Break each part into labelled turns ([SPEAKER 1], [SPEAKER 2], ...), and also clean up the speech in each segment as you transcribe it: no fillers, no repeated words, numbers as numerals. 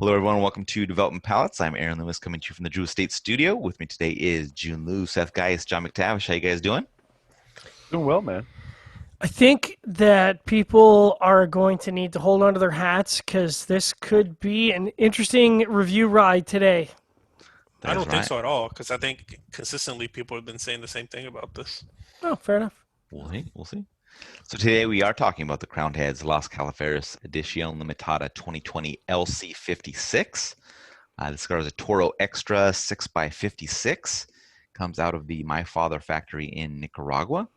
[SPEAKER 1] Hello, everyone. Welcome to Development Palates. I'm Aaron Lewis, coming to you from the Drew Estate Studio. With me today is Jiunn, Seth Gaius, John McTavish. How you guys doing?
[SPEAKER 2] Doing well, man.
[SPEAKER 3] I think that people are going to need to hold on to their hats because this could be an interesting review ride today.
[SPEAKER 4] I
[SPEAKER 1] That is
[SPEAKER 4] don't think
[SPEAKER 1] right.
[SPEAKER 4] so at all, because I think consistently people have been saying the same thing about this.
[SPEAKER 3] Oh, fair enough.
[SPEAKER 1] We'll see. We'll see. So today we are talking about the Crowned Heads Las Calaveras Edición Limitada 2020 LC56. This cigar is a Toro Extra 6x56. Comes out of the My Father factory in Nicaragua.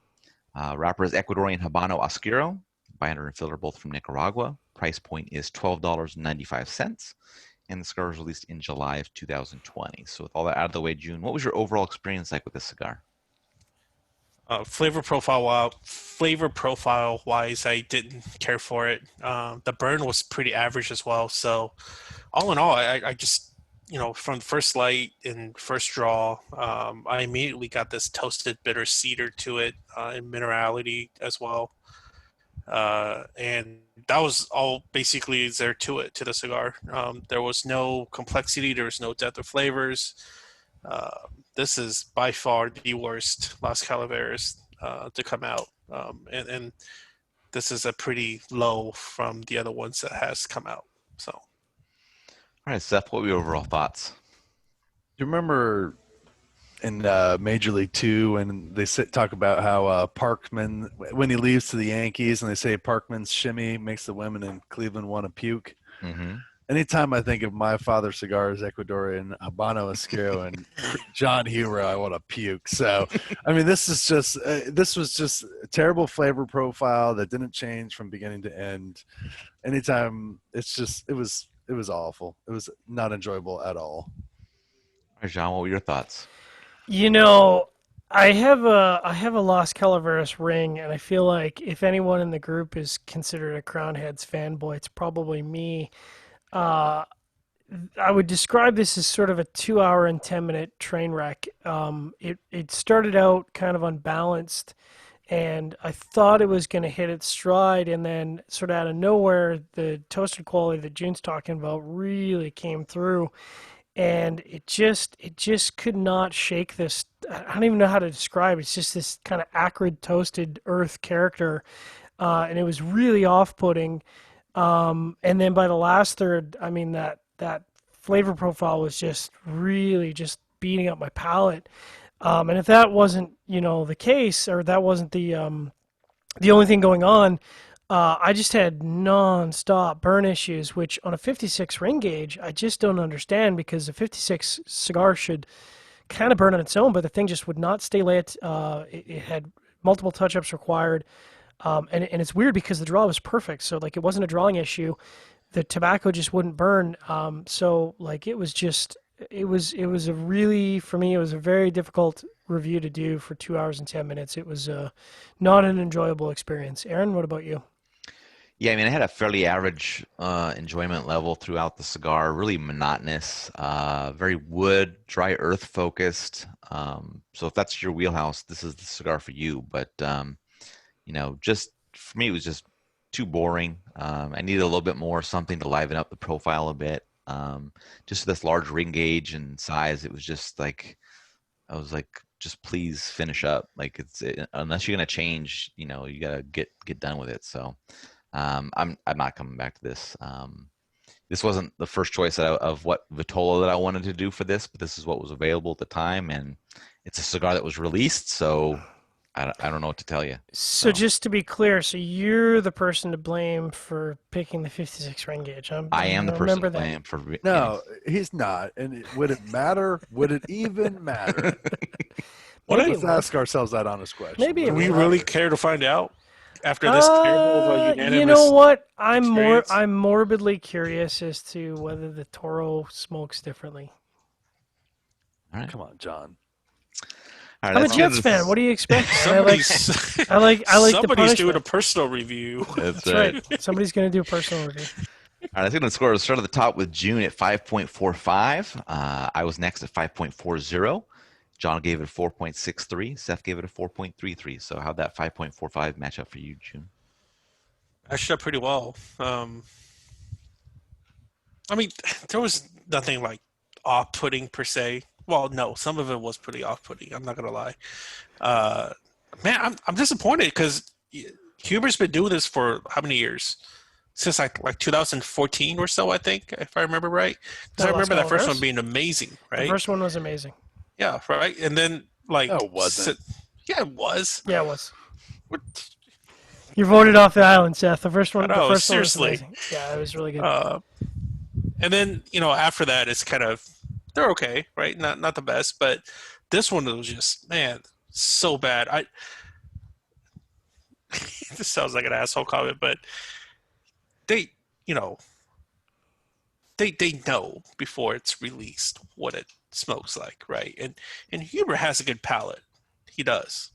[SPEAKER 1] Wrapper is Ecuadorian Habano Oscuro. Binder and filter both from Nicaragua. Price point is $12.95. And the cigar was released in July of 2020. So with all that out of the way, June, what was your overall experience like with this cigar?
[SPEAKER 4] Flavor profile wise, I didn't care for it. The burn was pretty average as well. So all in all, I just, from the first light and first draw, I immediately got this toasted bitter cedar to it, and minerality as well. And that was all basically there to it, to the cigar. There was no complexity. There was no depth of flavors. This is by far the worst Las Calaveras to come out. And this is a pretty low from the other ones that has come out. So,
[SPEAKER 1] All right, Seth, what were your overall thoughts?
[SPEAKER 2] Do you remember in Major League Two when they talk about how Parkman, when he leaves to the Yankees, and they say Parkman's shimmy makes the women in Cleveland want to puke?
[SPEAKER 1] Mm-hmm.
[SPEAKER 2] Anytime I think of My Father Cigars, Ecuadorian Habano Oscuro, and John Huber, I want to puke. So, I mean, this was just a terrible flavor profile that didn't change from beginning to end. Anytime, it was awful. It was not enjoyable at all.
[SPEAKER 1] All right, John, what were your thoughts?
[SPEAKER 3] You know, I have a Los Calaveras ring, and I feel like if anyone in the group is considered a Crown Heads fanboy, it's probably me. Uh, I would describe this as sort of a 2 hour and 10 minute train wreck. It started out kind of unbalanced, and I thought it was going to hit its stride, and then sort of out of nowhere, the toasted quality that June's talking about really came through, and it just could not shake this. I don't even know how to describe it. It's just this kind of acrid toasted earth character, and it was really off-putting. And then by the last third, I mean that flavor profile was just really just beating up my palate. And if that wasn't, the case, or that wasn't the only thing going on, I just had non-stop burn issues, which on a 56 ring gauge, I just don't understand because a 56 cigar should kind of burn on its own, but the thing just would not stay lit. It had multiple touch-ups required. And it's weird because the draw was perfect. So like it wasn't a drawing issue. The tobacco just wouldn't burn. So like it was a really, for me, it was a very difficult review to do for 2 hours and 10 minutes. It was not an enjoyable experience. Aaron, what about you?
[SPEAKER 1] Yeah, I mean, I had a fairly average enjoyment level throughout the cigar, really monotonous, very wood, dry earth focused. So if that's your wheelhouse, this is the cigar for you. But just for me, it was just too boring. I needed a little bit more something to liven up the profile a bit. Just this large ring gauge and size, it was just like, I was like, just please finish up. Like unless you're gonna change, you gotta get done with it. So I'm not coming back to this. This wasn't the first choice of what Vitola that I wanted to do for this, but this is what was available at the time, and it's a cigar that was released, so I don't know what to tell you.
[SPEAKER 3] So
[SPEAKER 1] So
[SPEAKER 3] just to be clear, so you're the person to blame for picking the 56 ring gauge.
[SPEAKER 1] I
[SPEAKER 3] I
[SPEAKER 1] am the person
[SPEAKER 3] remember
[SPEAKER 1] to
[SPEAKER 3] that.
[SPEAKER 1] blame for getting.
[SPEAKER 2] No, he's not. And would it matter? Would it even matter?
[SPEAKER 4] what
[SPEAKER 3] Maybe
[SPEAKER 4] I,
[SPEAKER 3] it
[SPEAKER 2] Let's
[SPEAKER 3] would.
[SPEAKER 2] ask ourselves that honest question.
[SPEAKER 3] Maybe
[SPEAKER 2] Would
[SPEAKER 3] it
[SPEAKER 4] do
[SPEAKER 2] it
[SPEAKER 4] we
[SPEAKER 3] would.
[SPEAKER 4] really
[SPEAKER 2] matter?
[SPEAKER 4] care to find out after this terrible of a
[SPEAKER 3] You know
[SPEAKER 4] unanimous
[SPEAKER 3] what? I'm
[SPEAKER 4] experience?
[SPEAKER 3] morbidly curious as to whether the Toro smokes differently.
[SPEAKER 1] All right,
[SPEAKER 2] Come on, John.
[SPEAKER 1] all right.
[SPEAKER 3] I'm a
[SPEAKER 1] Let's get
[SPEAKER 3] Jets
[SPEAKER 1] into
[SPEAKER 3] fan. What
[SPEAKER 1] this.
[SPEAKER 3] do you expect? And
[SPEAKER 4] Somebody's
[SPEAKER 3] I like the
[SPEAKER 4] somebody's doing a
[SPEAKER 3] punishment.
[SPEAKER 4] personal review.
[SPEAKER 1] That's
[SPEAKER 3] That's
[SPEAKER 1] right.
[SPEAKER 3] right. Somebody's gonna do a personal review.
[SPEAKER 1] All right, I think the score. Let's start at the top with June at 5.45. I was next at 5.40. John gave it a 4.63. Seth gave it a 4.33. So how'd that 5.45 match up for you, June?
[SPEAKER 4] Actually, pretty well. I mean, there was nothing like off-putting per se. Well, no, some of it was pretty off-putting. I'm not gonna lie. Uh, Man, I'm disappointed because Huber's been doing this for how many years? Since like 2014 or so, I think, if I remember right. Because I
[SPEAKER 3] Las
[SPEAKER 4] remember that first one
[SPEAKER 3] Calaveras?
[SPEAKER 4] being amazing,
[SPEAKER 3] The
[SPEAKER 4] right?
[SPEAKER 3] first one was amazing.
[SPEAKER 4] Yeah, right. And then
[SPEAKER 2] No,
[SPEAKER 4] like,
[SPEAKER 2] it wasn't.
[SPEAKER 4] yeah, it was.
[SPEAKER 3] Yeah, it was.
[SPEAKER 4] What-
[SPEAKER 3] You voted off the island, Seth. The first
[SPEAKER 4] I
[SPEAKER 3] one, the
[SPEAKER 4] know,
[SPEAKER 3] first one was
[SPEAKER 4] seriously.
[SPEAKER 3] amazing. Yeah, it was really good.
[SPEAKER 4] And then after that, it's kind of they're okay, right? Not the best, but this one was just man so bad. This sounds like an asshole comment, but they you know they know before it's released what it smokes like, right? And Huber has a good palate, he does.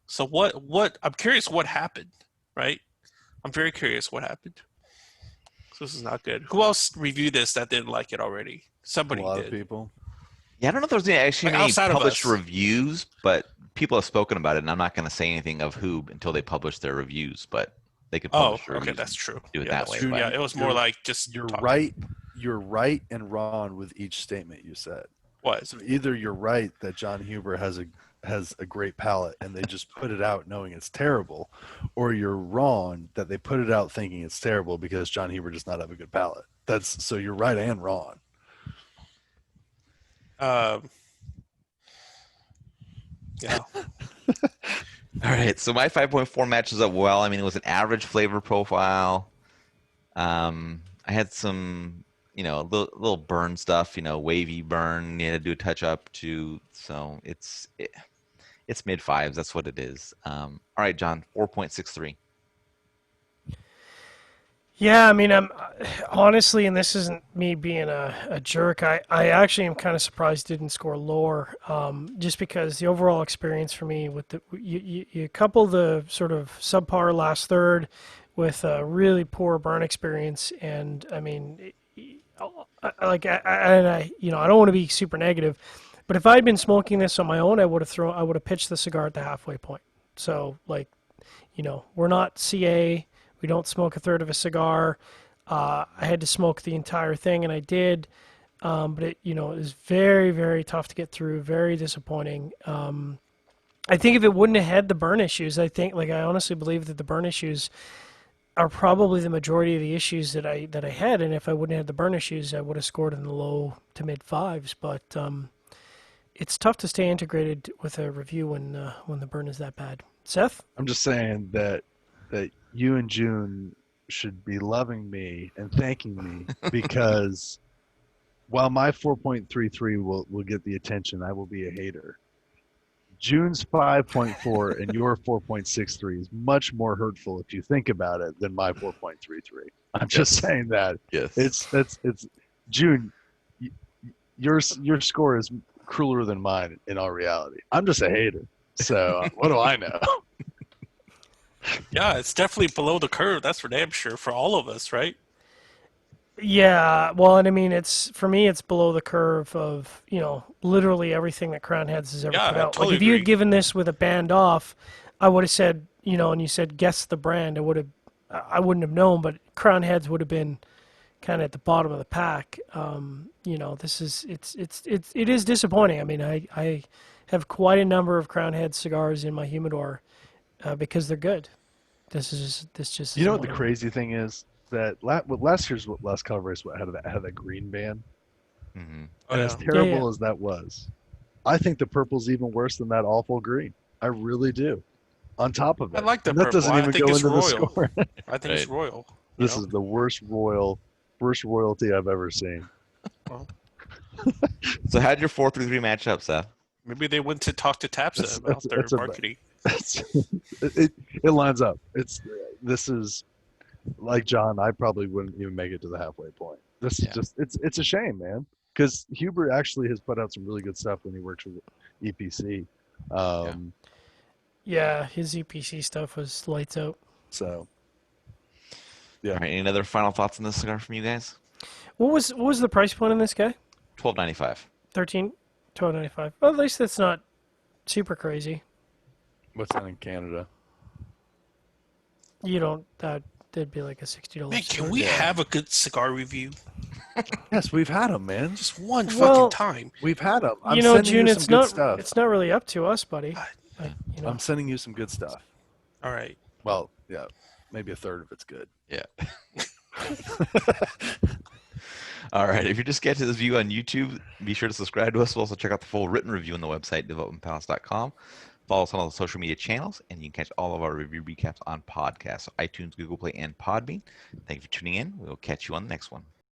[SPEAKER 4] So what I'm curious what happened, right? I'm very curious what happened. So this is not good. Who else reviewed this that didn't like it already?
[SPEAKER 2] A
[SPEAKER 4] Somebody
[SPEAKER 2] lot of
[SPEAKER 4] did.
[SPEAKER 2] people.
[SPEAKER 1] Yeah, I don't know if there's actually
[SPEAKER 4] Like
[SPEAKER 1] any
[SPEAKER 4] outside of
[SPEAKER 1] published
[SPEAKER 4] us.
[SPEAKER 1] reviews, but people have spoken about it, and I'm not going to say anything of who until they publish their reviews. But they could
[SPEAKER 4] Oh,
[SPEAKER 1] publish their
[SPEAKER 4] okay,
[SPEAKER 1] reviews
[SPEAKER 4] that's
[SPEAKER 1] and
[SPEAKER 4] true.
[SPEAKER 1] do it
[SPEAKER 4] Yeah,
[SPEAKER 1] that
[SPEAKER 4] that's
[SPEAKER 1] way.
[SPEAKER 4] true.
[SPEAKER 1] But
[SPEAKER 4] Yeah, it was more
[SPEAKER 2] You're-
[SPEAKER 4] like just
[SPEAKER 2] You're
[SPEAKER 4] talking.
[SPEAKER 2] right. You're right and wrong with each statement you said.
[SPEAKER 4] What?
[SPEAKER 2] So either you're right that John Huber has a great palate and they just put it out knowing it's terrible, or you're wrong that they put it out thinking it's terrible because John Huber does not have a good palate. That's so you're right and wrong.
[SPEAKER 4] Yeah.
[SPEAKER 1] all right, so my 5.4 matches up well. I mean, it was an average flavor profile. I had some, little burn stuff, wavy burn. You had to do a touch up to, so it's mid fives. That's what it is. All right, John, 4.63.
[SPEAKER 3] Yeah, I mean, I'm honestly, and this isn't me being a jerk. I actually am kind of surprised it didn't score lower, just because the overall experience for me with you couple the sort of subpar last third with a really poor burn experience, and I mean, I don't want to be super negative, but if I'd been smoking this on my own, I would have pitched the cigar at the halfway point. So like, we're not CA. We don't smoke a third of a cigar. I had to smoke the entire thing, and I did. But it was very, very tough to get through. Very disappointing. I think if it wouldn't have had the burn issues, I honestly believe that the burn issues are probably the majority of the issues that I had. And if I wouldn't have had the burn issues, I would have scored in the low to mid fives. But it's tough to stay integrated with a review when the burn is that bad. Seth?
[SPEAKER 2] I'm just saying that you and Jiunn should be loving me and thanking me because while my 4.33 will get the attention, I will be a hater. June's 5.4 and your 4.63 is much more hurtful if you think about it than my 4.33. I'm just saying that.
[SPEAKER 1] Yes.
[SPEAKER 2] It's Jiunn, your score is crueler than mine in all reality. I'm just a hater. So what do I know?
[SPEAKER 4] Yeah, it's definitely below the curve. That's for damn sure for all of us, right?
[SPEAKER 3] Yeah, well, and I mean, for me, it's below the curve of literally everything that Crown Heads has ever
[SPEAKER 4] Yeah,
[SPEAKER 3] put
[SPEAKER 4] I
[SPEAKER 3] out.
[SPEAKER 4] totally
[SPEAKER 3] Like if you
[SPEAKER 4] agree.
[SPEAKER 3] had given this with a band off, I would have said, and you said guess the brand, I wouldn't have known, but Crown Heads would have been kind of at the bottom of the pack. This is it is disappointing. I mean, I have quite a number of Crown Heads cigars in my humidor because they're good. This just
[SPEAKER 2] You know what
[SPEAKER 3] isn't
[SPEAKER 2] the
[SPEAKER 3] one of them.
[SPEAKER 2] crazy thing is? That last year's Las Calaveras had that green band,
[SPEAKER 1] Mm-hmm.
[SPEAKER 4] Oh,
[SPEAKER 2] and
[SPEAKER 4] yeah.
[SPEAKER 2] as terrible
[SPEAKER 3] yeah.
[SPEAKER 2] as that was, I think the purple's even worse than that awful green. I really do. On top of
[SPEAKER 4] I
[SPEAKER 2] it,
[SPEAKER 4] like the
[SPEAKER 2] and that
[SPEAKER 4] purple.
[SPEAKER 2] doesn't
[SPEAKER 4] I
[SPEAKER 2] even
[SPEAKER 4] think
[SPEAKER 2] go
[SPEAKER 4] it's
[SPEAKER 2] into the
[SPEAKER 4] royal.
[SPEAKER 2] score.
[SPEAKER 4] I think it's
[SPEAKER 1] Right.
[SPEAKER 4] royal.
[SPEAKER 2] This is the worst royalty I've ever seen.
[SPEAKER 1] So how'd your 4.33 match up, Seth?
[SPEAKER 4] Maybe they went to talk to Tapsa about their marketing.
[SPEAKER 2] It lines up. This is like John. I probably wouldn't even make it to the halfway point. This is just it's a shame, man. Because Huber actually has put out some really good stuff when he works with EPC.
[SPEAKER 3] Yeah, his EPC stuff was lights out.
[SPEAKER 2] So
[SPEAKER 1] All right, any other final thoughts on this cigar from you guys?
[SPEAKER 3] What was the price point on this guy?
[SPEAKER 1] $12.95.
[SPEAKER 3] $12.95. Well, at least that's not super crazy.
[SPEAKER 2] what's that in Canada?
[SPEAKER 3] You don't that'd be like a $60.
[SPEAKER 4] Man, can
[SPEAKER 3] cigar.
[SPEAKER 4] we have a good cigar review?
[SPEAKER 2] Yes, we've had them, man.
[SPEAKER 4] Just one
[SPEAKER 3] Well,
[SPEAKER 4] fucking time.
[SPEAKER 2] We've had them. I'm
[SPEAKER 3] you know,
[SPEAKER 2] sending
[SPEAKER 3] June,
[SPEAKER 2] you some
[SPEAKER 3] it's
[SPEAKER 2] good
[SPEAKER 3] not
[SPEAKER 2] stuff.
[SPEAKER 3] it's not really up to us, buddy.
[SPEAKER 4] God.
[SPEAKER 3] You know.
[SPEAKER 2] I'm sending you some good stuff.
[SPEAKER 4] All right.
[SPEAKER 2] Well, yeah, maybe a third of it's good.
[SPEAKER 1] Yeah. All right. If you're just getting to this view on YouTube, be sure to subscribe to us. Also, check out the full written review on the website, developmentpalace.com. Follow us on all the social media channels, and you can catch all of our review recaps on podcasts, so iTunes, Google Play, and Podbean. Thank you for tuning in. We'll catch you on the next one.